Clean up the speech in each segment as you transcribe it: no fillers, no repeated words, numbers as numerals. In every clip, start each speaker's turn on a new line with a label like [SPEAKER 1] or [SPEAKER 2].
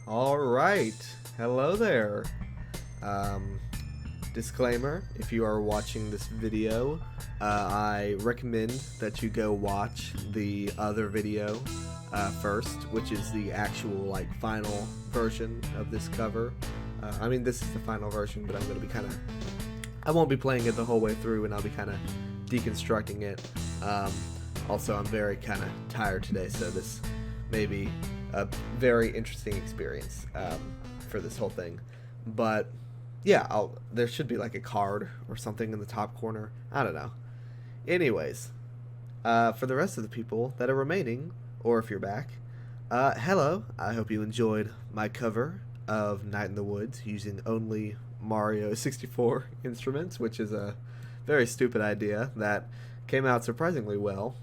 [SPEAKER 1] All right. Hello there. Um, Disclaimer, if you are watching this video, I recommend that you go watch the other video first, which is the actual final version of this cover. This is the final version, but I'm going to be I won't be playing it the whole way through, and I'll be kind of deconstructing it. Also, I'm very kind of tired today, so this may be a very interesting experience for this whole thing. But yeah, there should be like a card or something in the top corner. I don't know. Anyways, for the rest of the people that are remaining, or if you're back, hello. I hope you enjoyed my cover of Night in the Woods using only Mario 64 instruments, which is a very stupid idea that came out surprisingly well.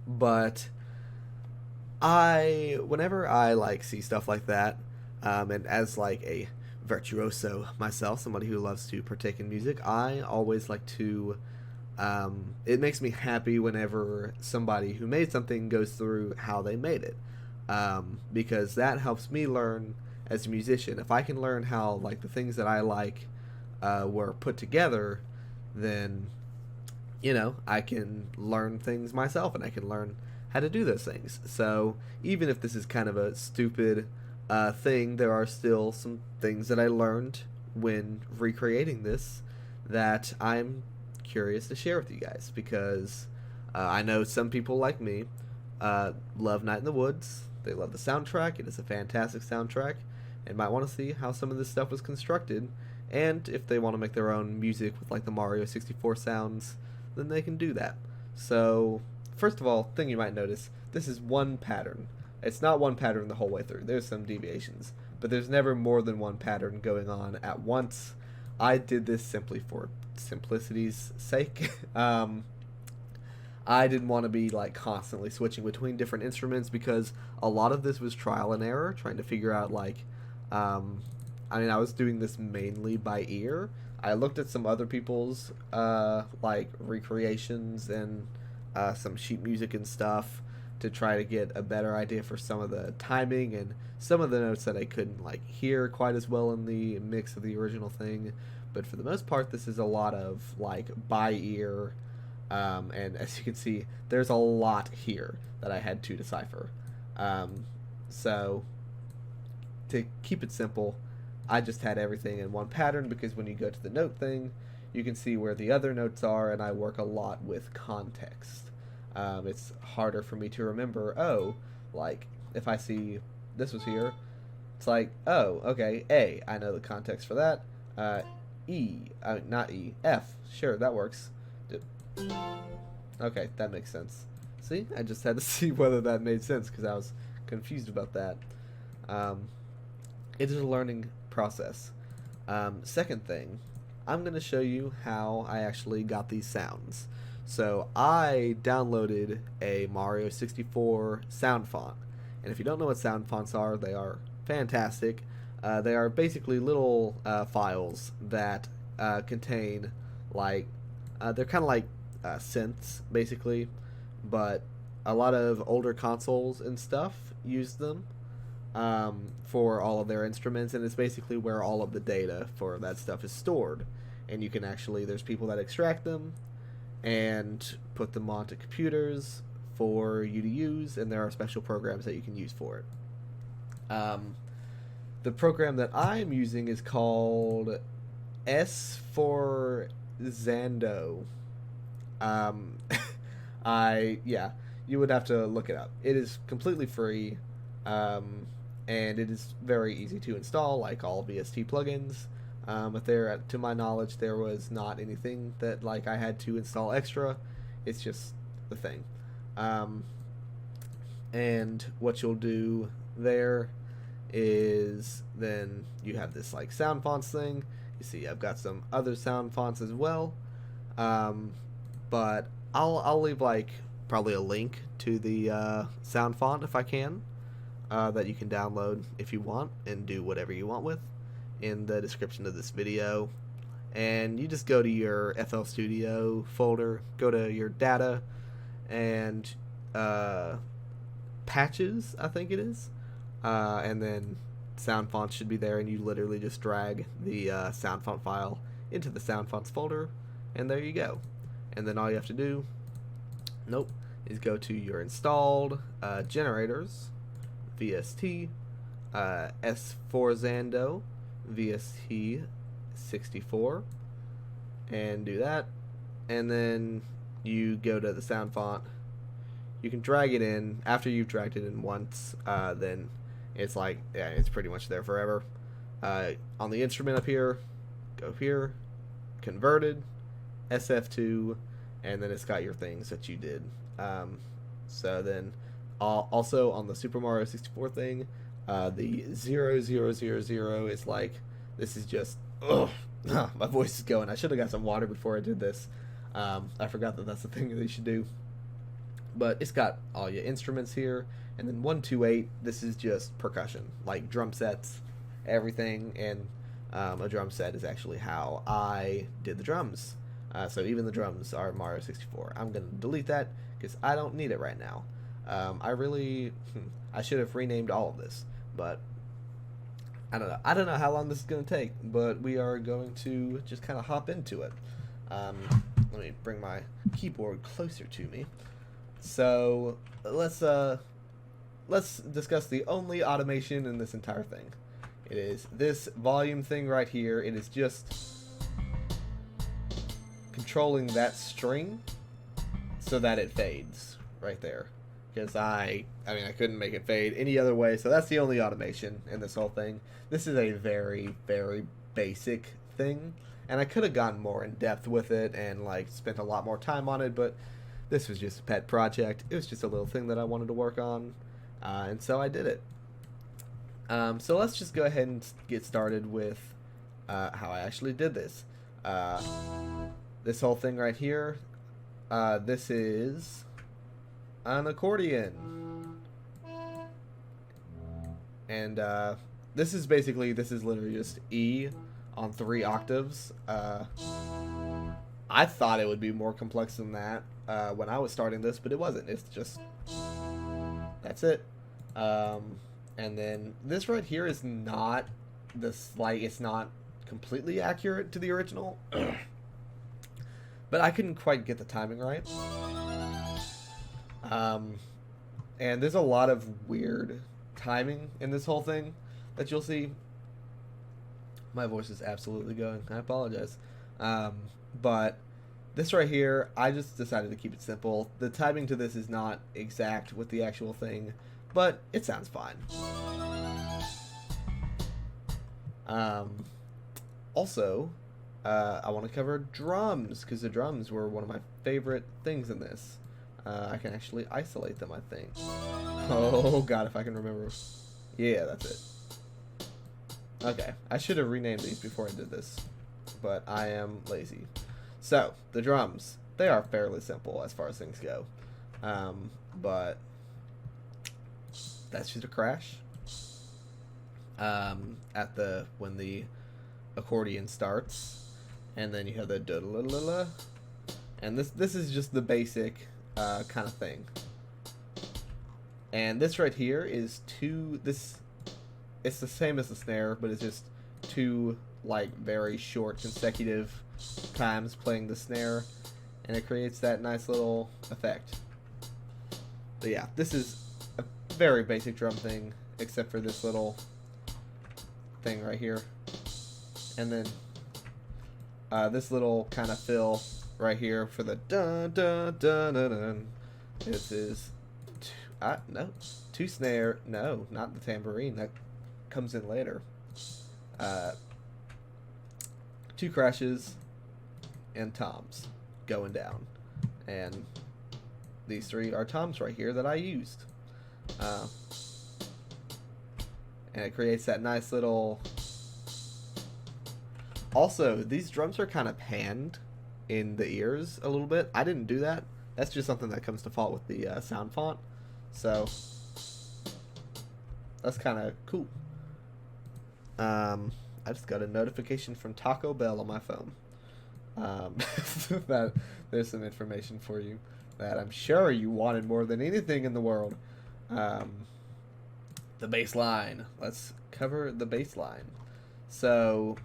[SPEAKER 1] But whenever I see stuff like that, and as a virtuoso myself, somebody who loves to partake in music, I always like to. It makes me happy whenever somebody who made something goes through how they made it, because that helps me learn as a musician. If I can learn how the things that I like were put together, then I can learn things myself, and I can learn how to do those things. So even if this is kind of a stupid thing, there are still some things that I learned when recreating this that I'm curious to share with you guys, because I know some people like me love Night in the Woods. They love the soundtrack. It is a fantastic soundtrack, and might want to see how some of this stuff was constructed. And if they want to make their own music with the Mario 64 sounds, then they can do that. So first of all, thing you might notice, this is one pattern. It's not one pattern the whole way through. There's some deviations, but there's never more than one pattern going on at once. I did this simply for simplicity's sake. I didn't want to be constantly switching between different instruments, because a lot of this was trial and error, trying to figure out I was doing this mainly by ear. I looked at some other people's recreations and some sheet music and stuff to try to get a better idea for some of the timing and some of the notes that I couldn't hear quite as well in the mix of the original thing. But for the most part, this is a lot of by ear, and as you can see, there's a lot here that I had to decipher. So to keep it simple, I just had everything in one pattern, because when you go to the note thing, you can see where the other notes are, and I work a lot with context. It's harder for me to remember, if I see this was here, it's oh, okay, A, I know the context for that. Not E, F, sure, that works. Okay, that makes sense. See, I just had to see whether that made sense, because I was confused about that. It is a learning process. Second thing, I'm going to show you how I actually got these sounds. So I downloaded a Mario 64 sound font. And if you don't know what sound fonts are, they are fantastic. They are basically little files that contain they're kind of synths basically, but a lot of older consoles and stuff use them for all of their instruments, and it's basically where all of the data for that stuff is stored. And you can there's people that extract them and put them onto computers for you to use, and there are special programs that you can use for it. The program that I'm using is called S for Zando. You would have to look it up. It is completely free, and it is very easy to install, like all VST plugins. But to my knowledge, there was not anything that I had to install extra. It's just the thing. And what you'll do there is then you have this sound fonts thing. You see, I've got some other sound fonts as well. But I'll leave probably a link to the sound font if I can, that you can download if you want and do whatever you want with, in the description of this video. And you just go to your FL Studio folder, go to your data, and patches, I think it is. and then sound fonts should be there, and you literally just drag the sound font file into the sound fonts folder, and there you go. And then all you have to do, is go to your installed generators, VST, S4Zando, VST64, and do that. And then you go to the sound font. You can drag it in. After you've dragged it in once, then it's like, yeah, it's pretty much there forever. On the instrument up here, go here, converted, SF2, and then it's got your things that you did. So then, also on the Super Mario 64 thing, the 0000 is like, this is just, my voice is going. I should have got some water before I did this. I forgot that that's the thing that you should do. But it's got all your instruments here, and then 128. This is just percussion, like drum sets, everything, and a drum set is actually how I did the drums. So even the drums are Mario 64. I'm gonna delete that because I don't need it right now. I should have renamed all of this, but I don't know. I don't know how long this is gonna take, but we are going to just kind of hop into it. Let me bring my keyboard closer to me. So let's discuss the only automation in this entire thing. It is this volume thing right here. It is just controlling that string so that it fades right there. Because I couldn't make it fade any other way. So that's the only automation in this whole thing. This is a very, very basic thing, and I could have gone more in depth with it and like spent a lot more time on it, but this was just a pet project. It was just a little thing that I wanted to work on, and so I did it. So let's just go ahead and get started with how I actually did this. This whole thing right here, this is an accordion. And this is literally just E on 3 octaves. I thought it would be more complex than that when I was starting this, but it wasn't. It's just, that's it. And then this right here is not it's not completely accurate to the original, but I couldn't quite get the timing right. And there's a lot of weird timing in this whole thing that you'll see. My voice is absolutely going. I apologize. But this right here, I just decided to keep it simple. The timing to this is not exact with the actual thing, but it sounds fine. Also, I want to cover drums, because the drums were one of my favorite things in this. I can actually isolate them, I think. Oh god, if I can remember. Yeah, that's it. Okay, I should have renamed these before I did this, but I am lazy. So, the drums, they are fairly simple as far as things go. But that's just a crash. When the accordion starts, and then you have the da-la-la-la, and this is just the basic kind of thing. And this right here is it's the same as the snare, but it's just 2 like very short consecutive times playing the snare, and it creates that nice little effect. But yeah, this is a very basic drum thing, except for this little thing right here, and then this little kind of fill right here for the dun dun dun dun dun. This is 2 snare. No, not the tambourine. That comes in later. 2 crashes and toms going down, and these 3 are toms right here that I used, and it creates that nice little. Also, these drums are kind of panned in the ears a little bit. I didn't do that. That's just something that comes to fault with the sound font, so that's kind of cool. I just got a notification from Taco Bell on my phone. That there's some information for you that I'm sure you wanted more than anything in the world. The bass line. Let's cover the bass line. So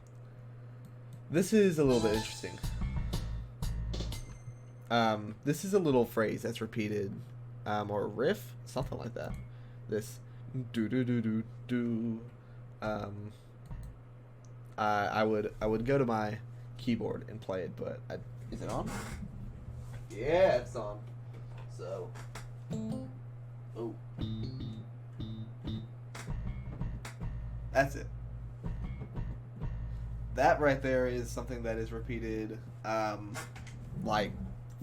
[SPEAKER 1] this is a little bit interesting. This is a little phrase that's repeated, or riff, something like that. This do do do do do. I would go to my keyboard and play it, but is it on? Yeah, it's on. So, oh, that's it. That right there is something that is repeated, like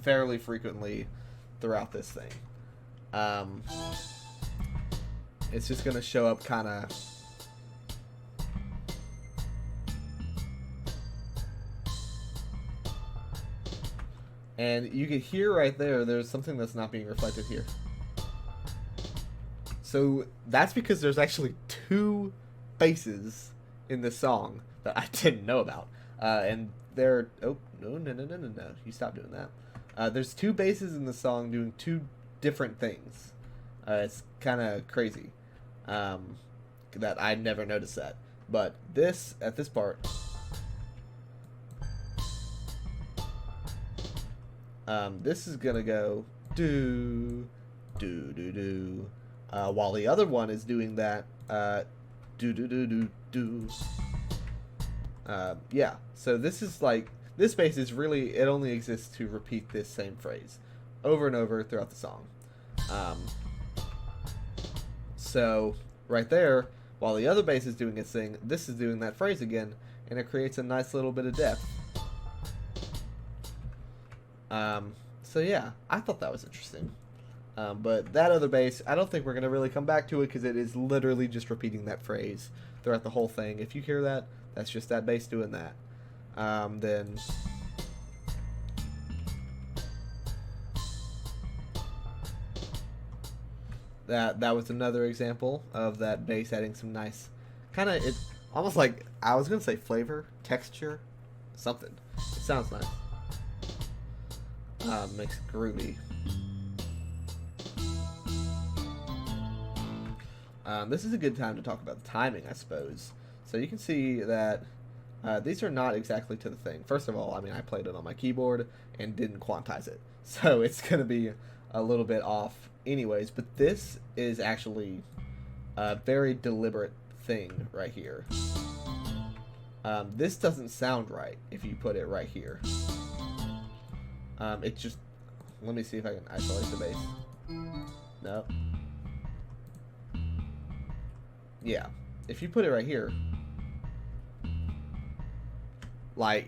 [SPEAKER 1] fairly frequently throughout this thing. It's just gonna show up kind of. And you can hear right there's something that's not being reflected here. So that's because there's actually two basses in this song that I didn't know about. And they're, oh, no, you stop doing that. There's two basses in the song doing two different things. It's kind of crazy that I never noticed that. But at this part, this is gonna go do do do do, while the other one is doing that do do do do do. Yeah. So this is like this bass is really it only exists to repeat this same phrase over and over throughout the song. So right there, while the other bass is doing its thing, this is doing that phrase again, and it creates a nice little bit of depth. So yeah, I thought that was interesting. But that other bass, I don't think we're going to really come back to it because it is literally just repeating that phrase throughout the whole thing. If you hear that, that's just that bass doing that. Then that was another example of that bass adding some nice kind of it almost like I was going to say flavor, texture, something. It sounds nice. Makes it groovy. This is a good time to talk about the timing, I suppose. So you can see that these are not exactly to the thing. First of all, I mean, I played it on my keyboard and didn't quantize it. So it's going to be a little bit off anyways. But this is actually a very deliberate thing right here. This doesn't sound right if you put it right here. It just... Let me see if I can isolate the bass. No. Yeah. If you put it right here... Like,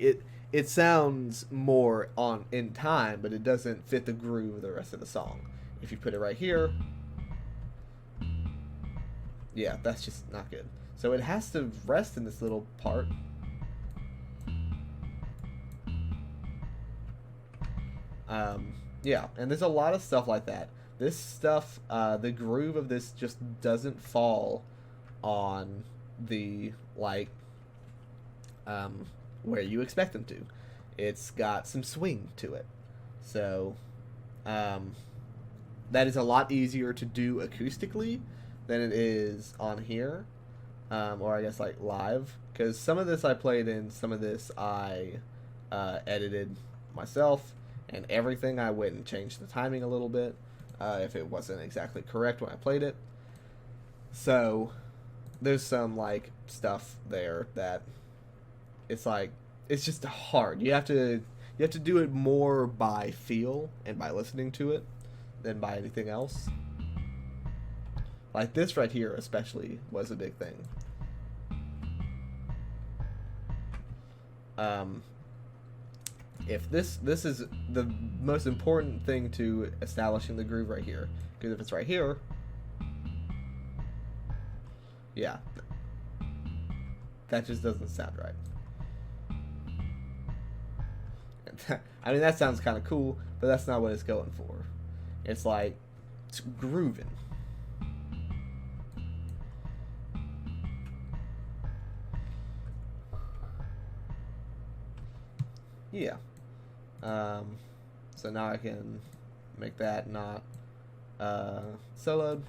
[SPEAKER 1] it sounds more in time, but it doesn't fit the groove of the rest of the song. If you put it right here... Yeah, that's just not good. So it has to rest in this little part. Yeah, and there's a lot of stuff like that. This stuff, the groove of this just doesn't fall on the, like, where you expect them to. It's got some swing to it. So, that is a lot easier to do acoustically than it is on here, or I guess, like, live. Because some of this I played in, some of this I edited myself. And everything, I went and changed the timing a little bit if it wasn't exactly correct when I played it. So there's some like stuff there that it's like it's just hard. You have to do it more by feel and by listening to it than by anything else. Like this right here especially was a big thing. If this is the most important thing to establishing the groove right here, because if it's right here, yeah, that just doesn't sound right. I mean, that sounds kind of cool, but that's not what it's going for. It's like it's grooving. Yeah. So now I can make that not soloed.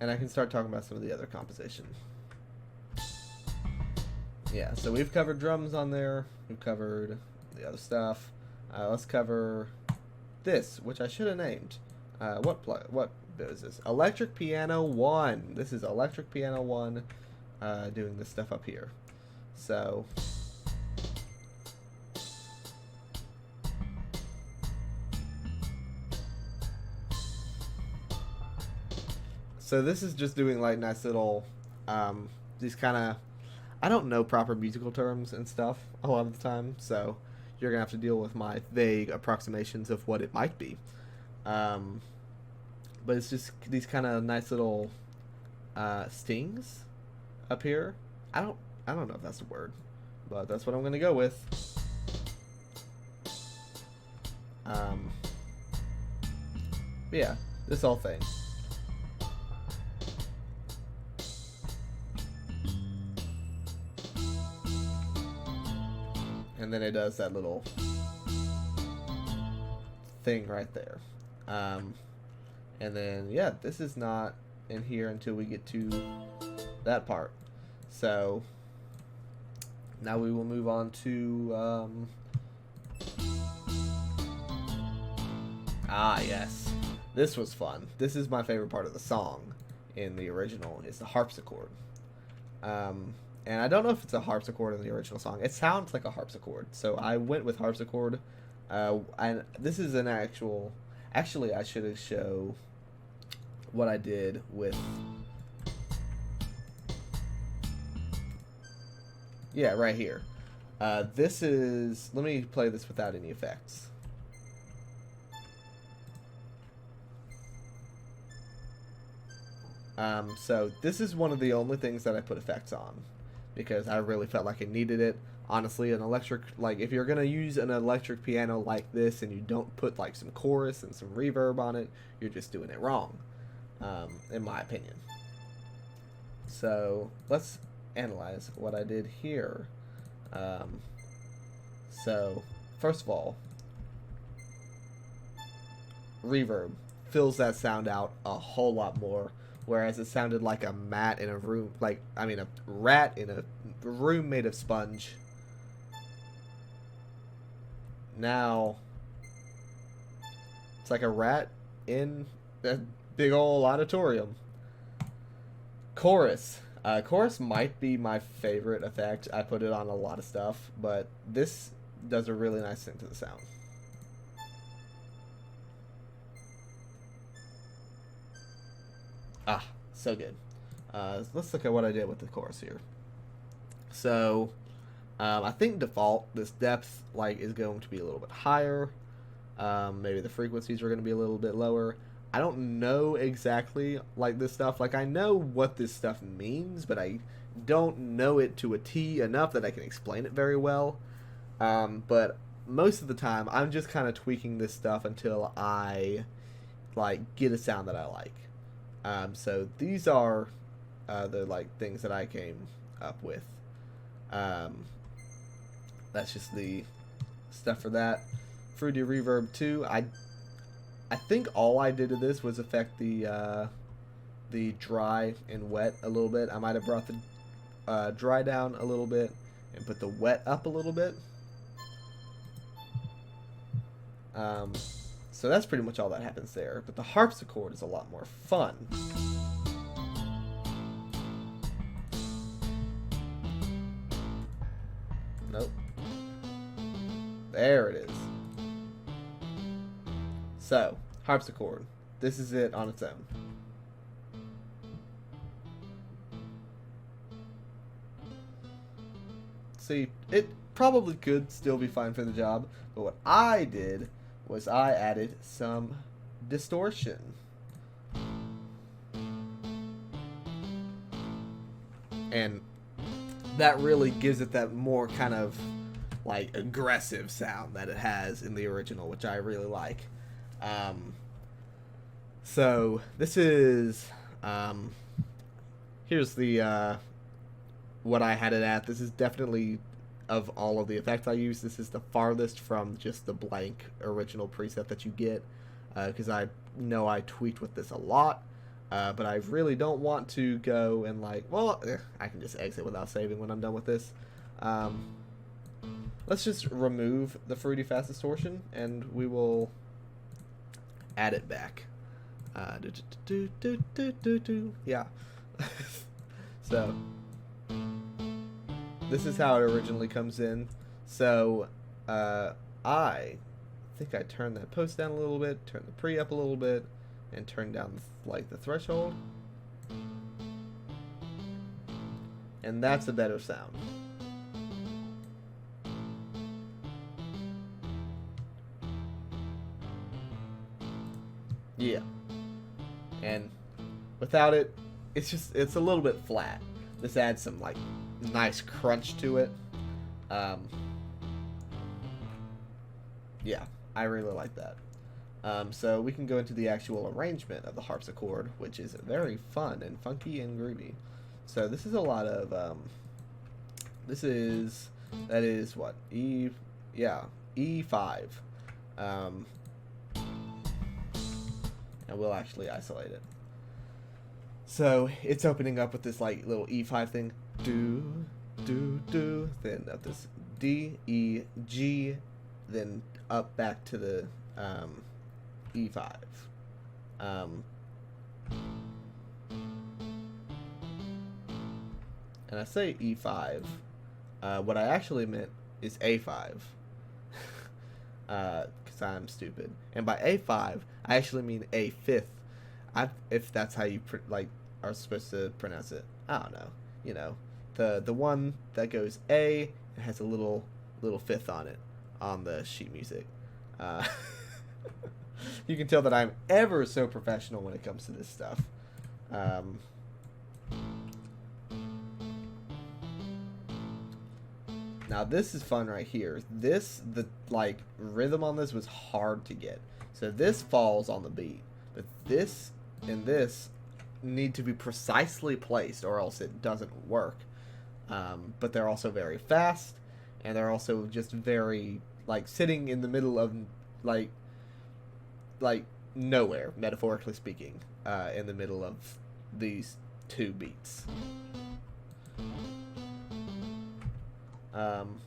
[SPEAKER 1] and I can start talking about some of the other composition. Yeah, so we've covered drums on there. We've covered the other stuff. Let's cover this, which I should have named. What bit is this? Electric Piano 1. This is Electric Piano 1 doing this stuff up here. So this is just doing like nice little these kind of, I don't know proper musical terms and stuff a lot of the time, so you're gonna have to deal with my vague approximations of what it might be. But it's just these kind of nice little stings up here. I don't know if that's a word, but that's what I'm gonna go with. But yeah, this whole thing. And then it does that little thing right there. And then, yeah, this is not in here until we get to that part. So now we will move on to yes, this was fun. This is my favorite part of the song in the original, is the harpsichord. And I don't know if it's a harpsichord in the original song. It sounds like a harpsichord, so I went with harpsichord. And this is an actual... Actually, I should show what I did with... Yeah, right here. This is... Let me play this without any effects. So this is one of the only things that I put effects on, because I really felt like it needed it. Honestly, an electric, like, if you're gonna use an electric piano like this and you don't put like some chorus and some reverb on it, you're just doing it wrong, in my opinion. So let's analyze what I did here. So first of all, reverb fills that sound out a whole lot more. Whereas it sounded like a rat in a room, a rat in a room made of sponge. Now, it's like a rat in a big old auditorium. Chorus. Chorus might be my favorite effect. I put it on a lot of stuff, but this does a really nice thing to the sound. So good. Let's look at what I did with the chorus here. So, I think default, this depth is going to be a little bit higher. Maybe the frequencies are going to be a little bit lower. I don't know exactly this stuff. I know what this stuff means, but I don't know it to a T enough that I can explain it very well. But most of the time, I'm just kind of tweaking this stuff until I get a sound that I like. So these are the things that I came up with. That's just the stuff for that. Fruity Reverb 2. I think all I did to this was affect the dry and wet a little bit. I might have brought the dry down a little bit and put the wet up a little bit. So that's pretty much all that happens there. But the harpsichord is a lot more fun. Nope. There it is. So, harpsichord. This is it on its own. See, it probably could still be fine for the job, but what I did was I added some distortion. And that really gives it that more kind of aggressive sound that it has in the original, which I really like. So this is here's the what I had it at. This is definitely, of all of the effects I use, this is the farthest from just the blank original preset that you get, because I know I tweaked with this a lot. But I really don't want to go and like, well, I can just exit without saving when I'm done with this. Let's just remove the fruity fast distortion and we will add it back. Yeah. So this is how it originally comes in. So I think I turned that post down a little bit, turn the pre up a little bit, and turn down like the threshold. And that's a better sound. Yeah. And without it, it's a little bit flat. This adds some like nice crunch to it. Yeah, I really like that. So we can go into the actual arrangement of the harpsichord, which is very fun and funky and groovy. So this is a lot of that is what, E5. And we'll actually isolate it. So it's opening up with this like little E5 thing, do do do, then up this D E G, then up back to the E5. And I say E5. What I actually meant is A5. Because I'm stupid. And by A5, I actually mean A5th. If that's how you are supposed to pronounce it. I don't know. You know, the one that goes A, it has a little fifth on it on the sheet music. You can tell that I'm ever so professional when it comes to this stuff. Now this is fun right here. The rhythm on this was hard to get. So this falls on the beat, but this and this need to be precisely placed or else it doesn't work. But they're also very fast, and they're also just very sitting in the middle of like nowhere, metaphorically speaking, in the middle of these two beats.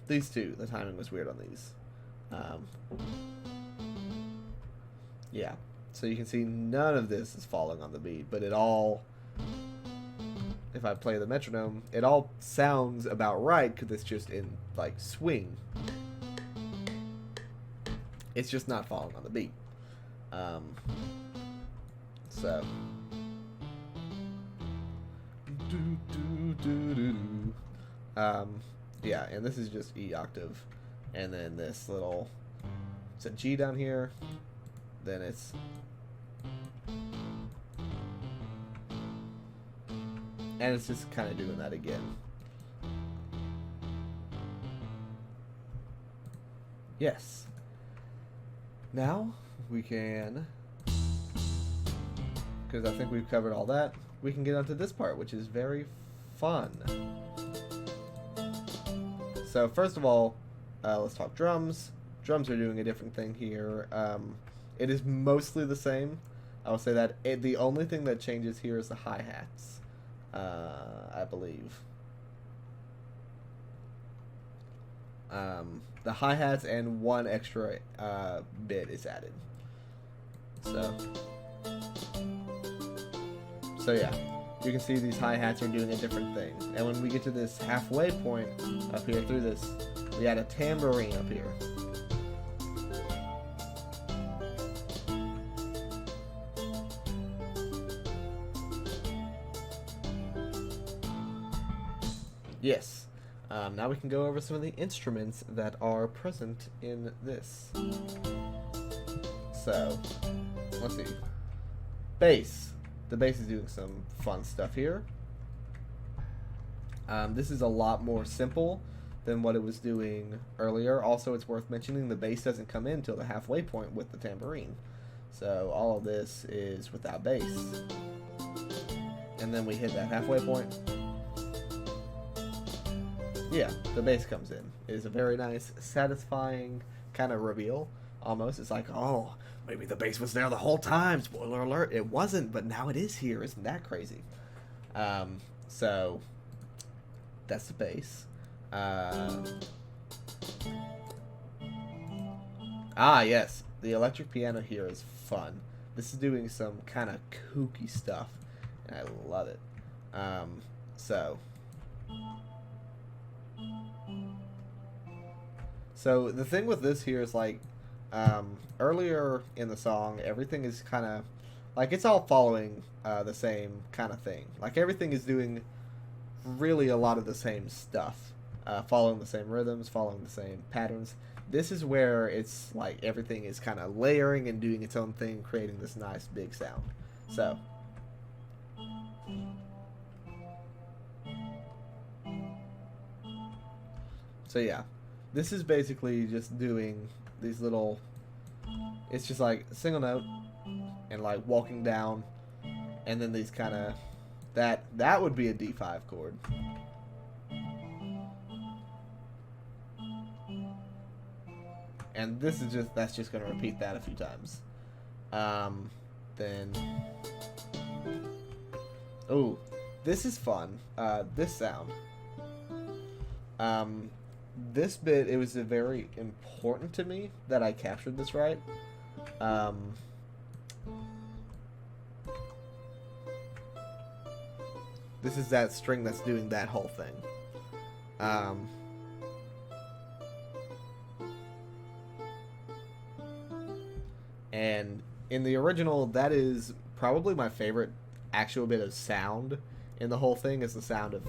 [SPEAKER 1] These two, the timing was weird on these. Yeah, so you can see none of this is falling on the beat, but it all, if I play the metronome, it all sounds about right because it's just in swing. It's just not falling on the beat. So yeah, and this is just E octave, and then it's a G down here, then it's just kind of doing that again. Yes. Now we can, because I think we've covered all that, we can get onto this part, which is very fun. So first of all, let's talk drums. Drums are doing a different thing here. It is mostly the same. I will say that the only thing that changes here is the hi-hats, I believe. The hi-hats and one extra bit is added. So yeah, you can see these hi-hats are doing a different thing. And when we get to this halfway point up here through this, we add a tambourine up here. Yes. Now we can go over some of the instruments that are present in this. So, let's see. Bass. The bass is doing some fun stuff here. This is a lot more simple than what it was doing earlier. Also, it's worth mentioning the bass doesn't come in until the halfway point with the tambourine. So all of this is without bass. And then we hit that halfway point. Yeah, the bass comes in. It is a very nice, satisfying kind of reveal. Almost, it's like, oh, maybe the bass was there the whole time. Spoiler alert, it wasn't, but now it is here. Isn't that crazy? So that's the bass. Yes, the electric piano here is fun. This is doing some kind of kooky stuff, and I love it. So the thing with this here is like, earlier in the song, everything is kind of like it's all following the same kind of thing. Like everything is doing really a lot of the same stuff, following the same rhythms, following the same patterns. This is where it's like everything is kind of layering and doing its own thing, creating this nice big sound. So yeah, this is basically just doing these little, it's just like a single note and like walking down, and then these kind of, that would be a D5 chord. And this is just, that's just going to repeat that a few times. Then, oh, this is fun. This sound. This bit, it was very important to me that I captured this right. This is that string that's doing that whole thing. And in the original, that is probably my favorite actual bit of sound in the whole thing, is the sound of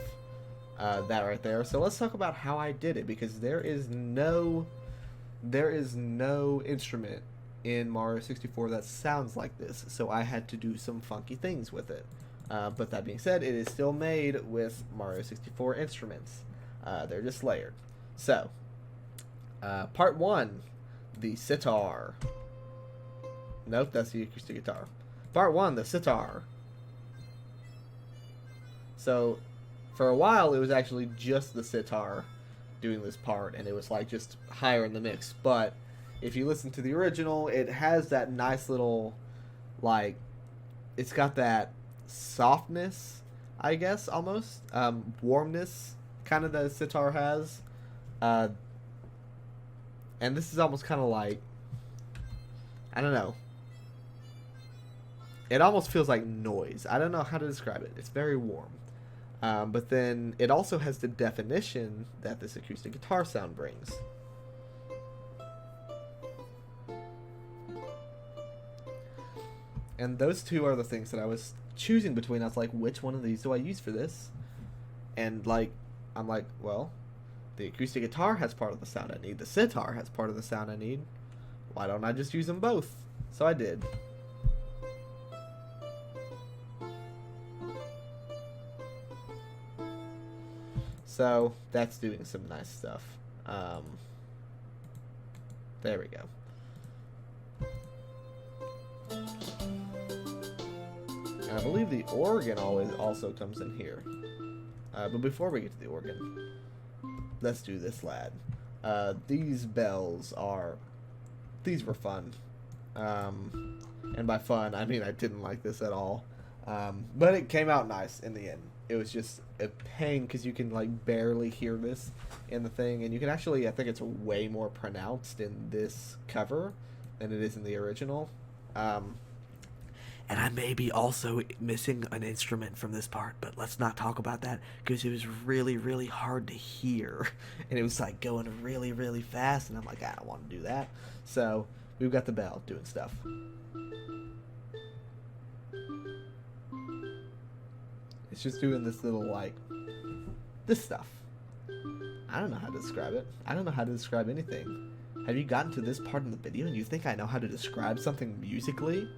[SPEAKER 1] that right there. So let's talk about how I did it, because there is no instrument in Mario 64 that sounds like this, so I had to do some funky things with it. But that being said, it is still made with Mario 64 instruments. They're just layered. So, part 1, the sitar. Nope, that's the acoustic guitar. Part 1, the sitar. So, for a while, it was actually just the sitar doing this part, and it was like just higher in the mix. But if you listen to the original, it has that nice little, like, it's got that softness, I guess, almost warmness kind of that the sitar has, and this is almost kind of like, I don't know, it almost feels like noise. I don't know how to describe it. It's very warm, but then it also has the definition that this acoustic guitar sound brings. And those two are the things that I was choosing between. I was like, which one of these do I use for this? And like, I'm like, well, the acoustic guitar has part of the sound I need. The sitar has part of the sound I need. Why don't I just use them both? So I did. So that's doing some nice stuff. There we go. And I believe the organ also comes in here. But before we get to the organ, let's do this, lad. These bells these were fun. And by fun, I mean I didn't like this at all. But it came out nice in the end. It was just a pain because you can like barely hear this in the thing, and you can actually, I think it's way more pronounced in this cover than it is in the original. And I may be also missing an instrument from this part, but let's not talk about that because it was really, really hard to hear. And it was like going really, really fast, and I'm like, I don't want to do that. So we've got the bell doing stuff. It's just doing this little, like, this stuff. I don't know how to describe it. I don't know how to describe anything. Have you gotten to this part in the video and you think I know how to describe something musically?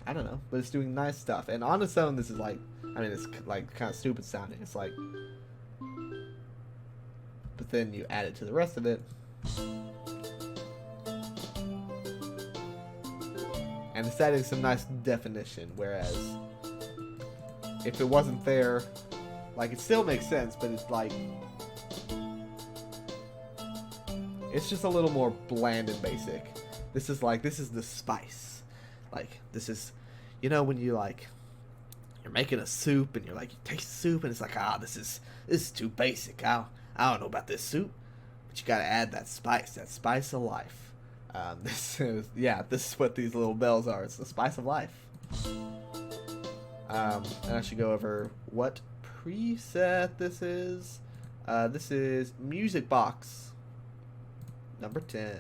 [SPEAKER 1] I don't know, but it's doing nice stuff. And on its own, this is like, I mean, it's like kind of stupid sounding. It's like, but then you add it to the rest of it, and it's adding some nice definition. Whereas if it wasn't there, like, it still makes sense, but it's like, It's just a little more bland and basic. This is the spice. Like, this is, you know, when you like, you're making a soup and you're like, you taste the soup and it's like, this is too basic. I don't know about this soup, but you gotta add that spice of life. This is what these little bells are. It's the spice of life. And I should go over what preset this is. This is Music Box number 10.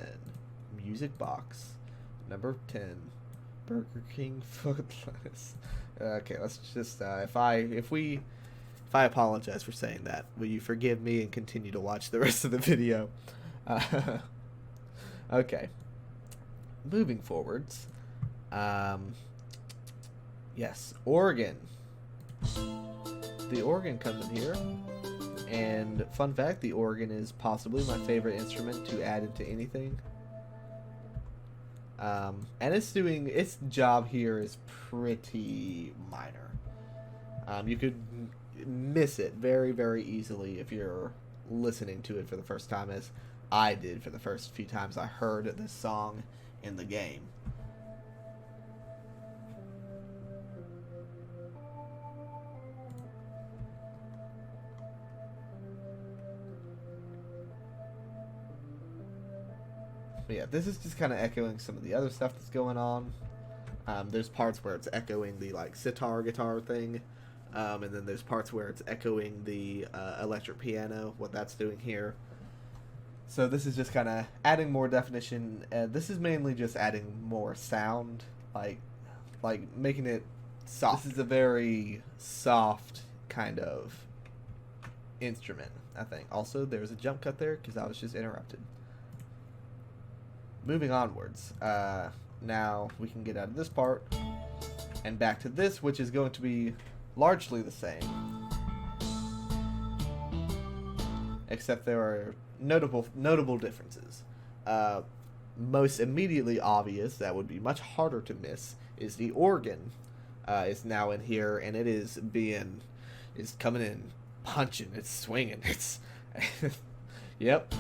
[SPEAKER 1] Music Box number 10. Burger King foot lettuce. Okay, let's just if I apologize for saying that, will you forgive me and continue to watch the rest of the video? Okay. Moving forwards. Yes, organ. The organ comes in here. And fun fact, the organ is possibly my favorite instrument to add into anything. And its job here is pretty minor. You could miss it very, very easily if you're listening to it for the first time, as I did for the first few times I heard this song in the game. But yeah, this is just kind of echoing some of the other stuff that's going on. There's parts where it's echoing the like sitar guitar thing, and then there's parts where it's echoing the electric piano, what that's doing here. So this is just kind of adding more definition. This is mainly just adding more sound, like making it soft. This is a very soft kind of instrument, I think. Also, there's a jump cut there because I was just interrupted. Moving onwards, now we can get out of this part and back to this, which is going to be largely the same, except there are notable differences. Most immediately obvious, that would be much harder to miss, is the organ is now in here, and it is coming in punching, it's swinging, it's yep.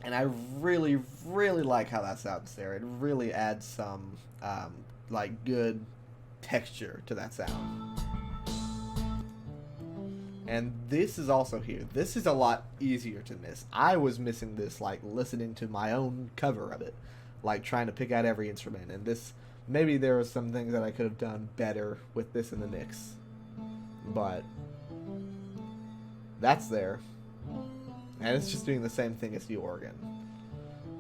[SPEAKER 1] And I really, really like how that sounds there. It really adds some, like, good texture to that sound. And this is also here. This is a lot easier to miss. I was missing this, like, listening to my own cover of it. Like, trying to pick out every instrument. And this, maybe there are some things that I could have done better with this in the mix. But that's there. And it's just doing the same thing as the organ.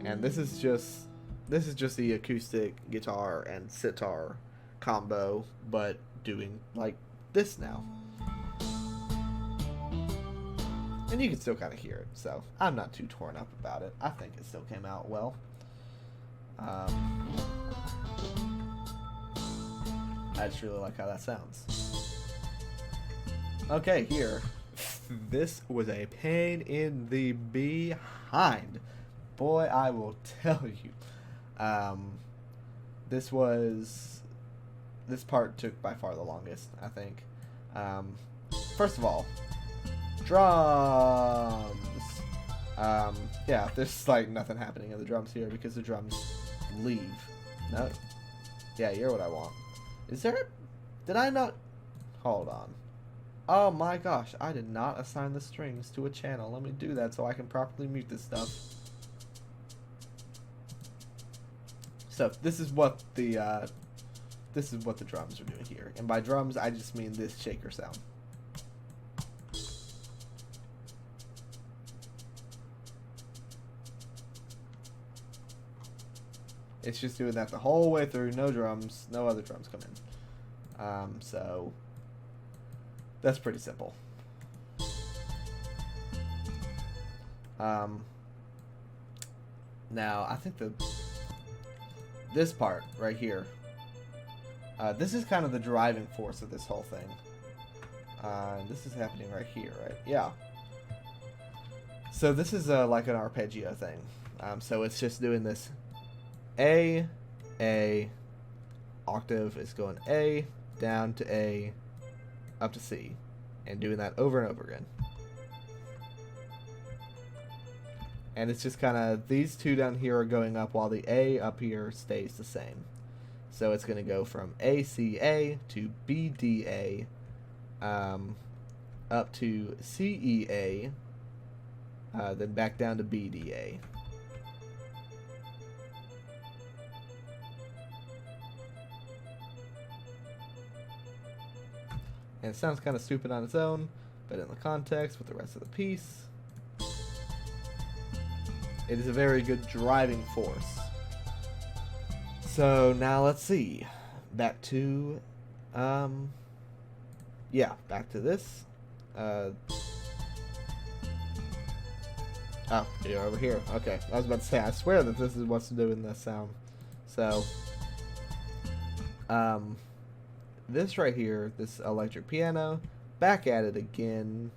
[SPEAKER 1] And this is just the acoustic guitar and sitar combo, but doing like this now. And you can still kind of hear it, so I'm not too torn up about it. I think it still came out well. I just really like how that sounds. Okay, here. This was a pain in the behind. Boy, I will tell you. This part took by far the longest, I think. First of all, drums. Yeah, there's like nothing happening in the drums here because the drums leave. No. Yeah, you're what I want. Did I not? Hold on. Oh my gosh, I did not assign the strings to a channel. Let me do that so I can properly mute this stuff. So this is what the drums are doing here. And by drums, I just mean this shaker sound. It's just doing that the whole way through, no drums, no other drums come in. So that's pretty simple. Now I think this part right here, this is kind of the driving force of this whole thing. This is happening right here, right? Yeah. So this is like an arpeggio thing. So it's just doing this A, octave is going A, down to A, up to C, and doing that over and over again. And it's just kind of, these two down here are going up while the A up here stays the same. So it's going to go from ACA to BDA, up to CEA, then back down to BDA. And it sounds kind of stupid on its own, but in the context with the rest of the piece, it is a very good driving force. So now let's see. Back to, yeah, back to this. Oh, you're over here. Okay, I was about to say, I swear that this is what's doing this sound. So, this right here, this electric piano, back at it again.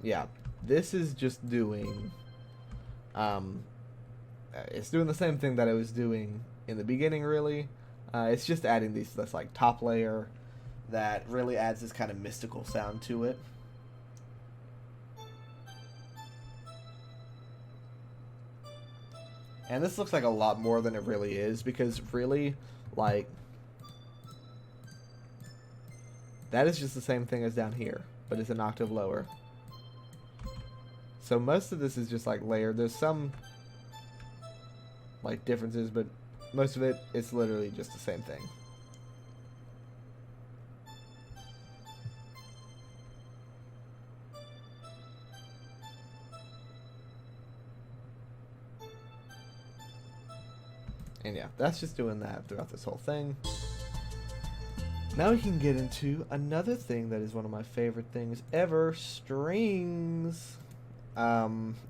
[SPEAKER 1] Yeah, this is just doing, it's doing the same thing that it was doing in the beginning, really. It's just adding this like top layer that really adds this kind of mystical sound to it. And this looks like a lot more than it really is, because really, like, that is just the same thing as down here, but it's an octave lower. So most of this is just like layered. There's some like differences, but most of it, it's literally just the same thing. And yeah, that's just doing that throughout this whole thing. Now we can get into another thing that is one of my favorite things ever, strings. I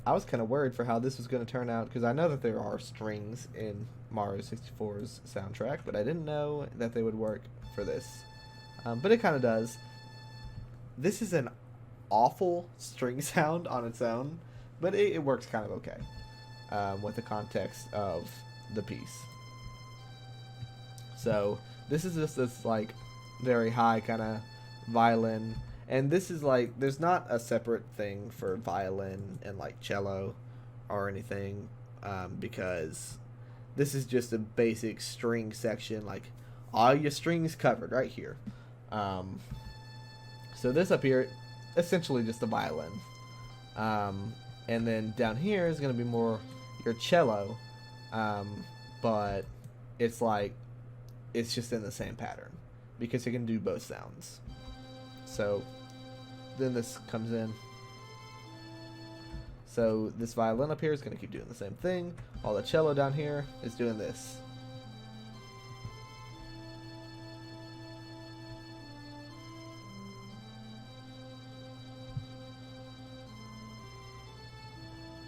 [SPEAKER 1] was kind of worried for how this was going to turn out, because I know that there are strings in Mario 64's soundtrack, but I didn't know that they would work for this. But it kind of does. This is an awful string sound on its own, but it works kind of okay with the context of the piece. So this is just this like very high kind of violin. And this is like, there's not a separate thing for violin and like cello or anything, because this is just a basic string section, like all your strings covered right here. So this up here, essentially just a violin. And then down here is going to be more your cello, but it's like, it's just in the same pattern, because it can do both sounds. So then this comes in. So this violin up here is going to keep doing the same thing, while the cello down here is doing this.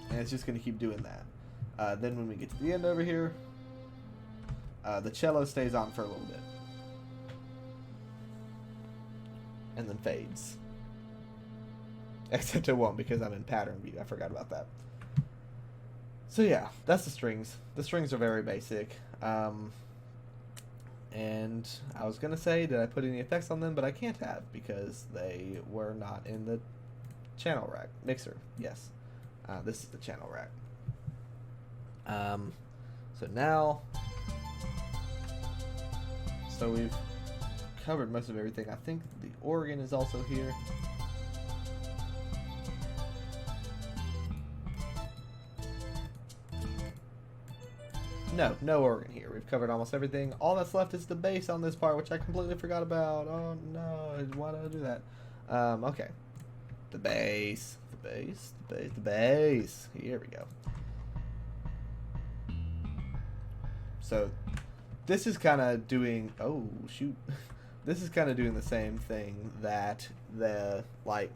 [SPEAKER 1] And it's just going to keep doing that. Then when we get to the end over here, the cello stays on for a little bit. And then fades. Except it won't, because I'm in pattern view. I forgot about that. So yeah, that's the strings. The strings are very basic. And I was going to say, did I put any effects on them? But I can't have, because they were not in the channel rack. Mixer, yes. This is the channel rack. So now... So we've covered most of everything. I think the organ is also here. No organ here. We've covered almost everything. All that's left is the bass on this part, which I completely forgot about. Oh no, why did I do that? Okay. The bass. The bass. The bass. The bass. Here we go. So, this is kind of doing... Oh, shoot. This is kind of doing the same thing that the, like,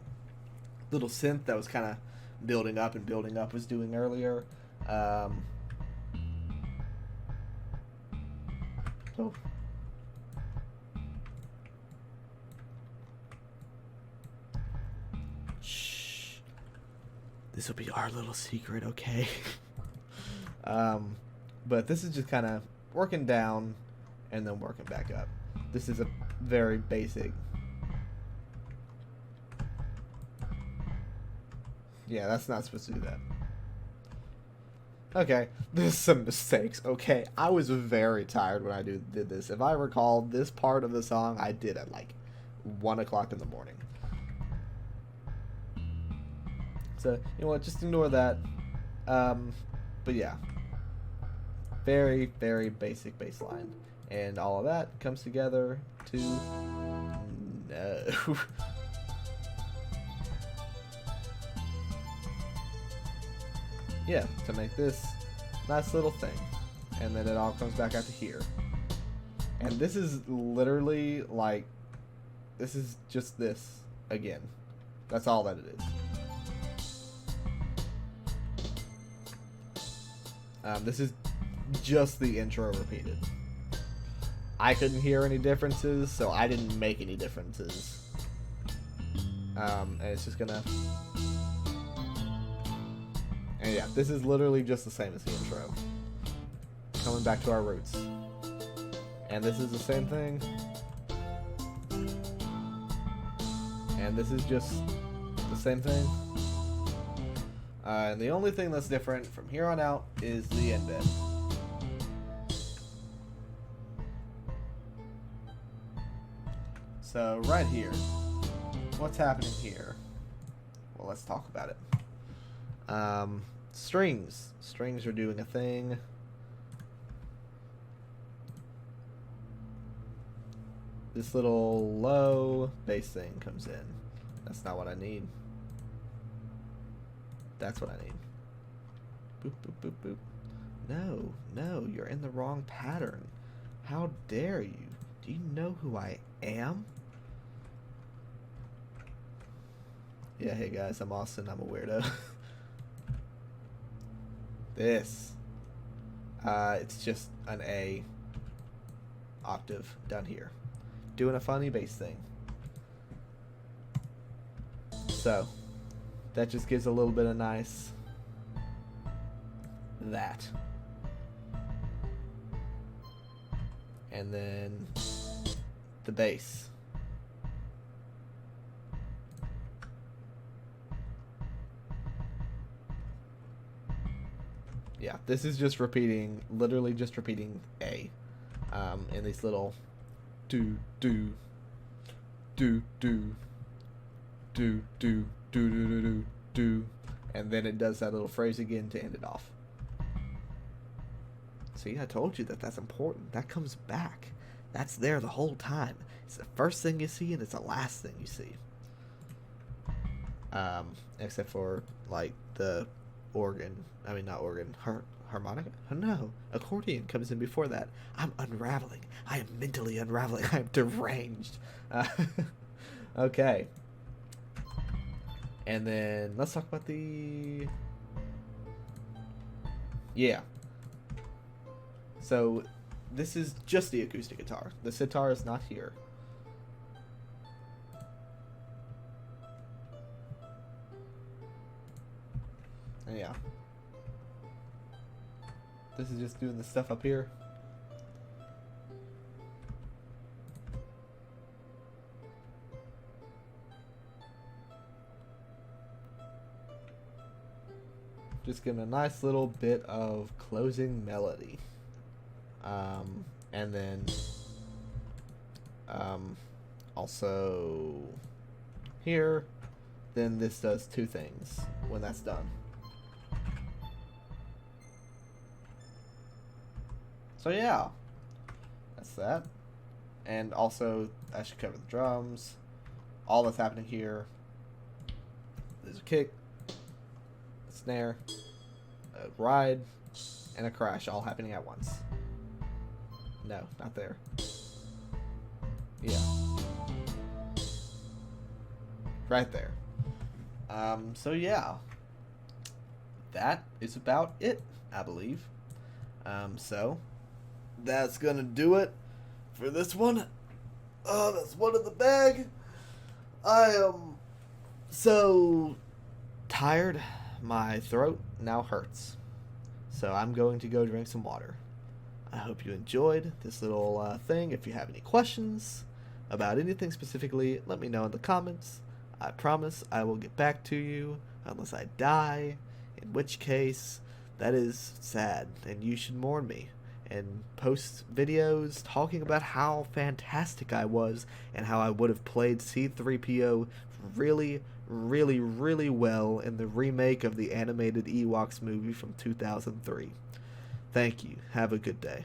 [SPEAKER 1] little synth that was kind of building up and building up was doing earlier. Oh. Shh. This will be our little secret, okay? But this is just kind of working down and then working back up. This is a very basic. Yeah, that's not supposed to do that. Okay, there's some mistakes. Okay, I was very tired when I did this. If I recall, this part of the song I did at like 1 o'clock in the morning. So, you know what, just ignore that. But yeah. Very, very basic bass line. And all of that comes together to... No. Yeah, to make this nice little thing. And then it all comes back out to here. And this is literally like, this is just this again. That's all that it is. This is just the intro repeated. I couldn't hear any differences, so I didn't make any differences. And it's just gonna... And yeah, this is literally just the same as the intro. Coming back to our roots. And this is the same thing. And this is just the same thing. And the only thing that's different from here on out is the end bit. So right here, what's happening here? Well, let's talk about it. Strings. Strings are doing a thing. This little low bass thing comes in. That's not what I need. That's what I need. Boop, boop, boop, boop. No, no, you're in the wrong pattern. How dare you? Do you know who I am? Yeah, hey guys, I'm Austin. I'm a weirdo. This. It's just an A octave down here. Doing a funny bass thing. So, that just gives a little bit of nice that. And then the bass. Yeah, this is just repeating, literally just repeating A, in these little do do do do do do do do do do, and then it does that little phrase again to end it off. See, I told you that that's important. That comes back. That's there the whole time. It's the first thing you see, and it's the last thing you see. Except for like the organ. I mean, not organ. Harmonica? No. Accordion comes in before that. I'm unraveling. I am mentally unraveling. I am deranged. Okay. And then let's talk about the... Yeah. So this is just the acoustic guitar. The sitar is not here. And yeah. This is just doing the stuff up here. Just giving a nice little bit of closing melody. And then also here, then this does two things when that's done. So yeah, that's that. And also, I should cover the drums. All that's happening here. There's a kick, a snare, a ride, and a crash all happening at once. No, not there. Yeah. Right there. So yeah. That is about it, I believe. So that's gonna do it for this one. That's one in the bag. I am so tired. My throat now hurts. So I'm going to go drink some water. I hope you enjoyed this little thing. If you have any questions about anything specifically, let me know in the comments. I promise I will get back to you unless I die, in which case that is sad and you should mourn me and post videos talking about how fantastic I was and how I would have played C-3PO really, really, really well in the remake of the animated Ewoks movie from 2003. Thank you. Have a good day.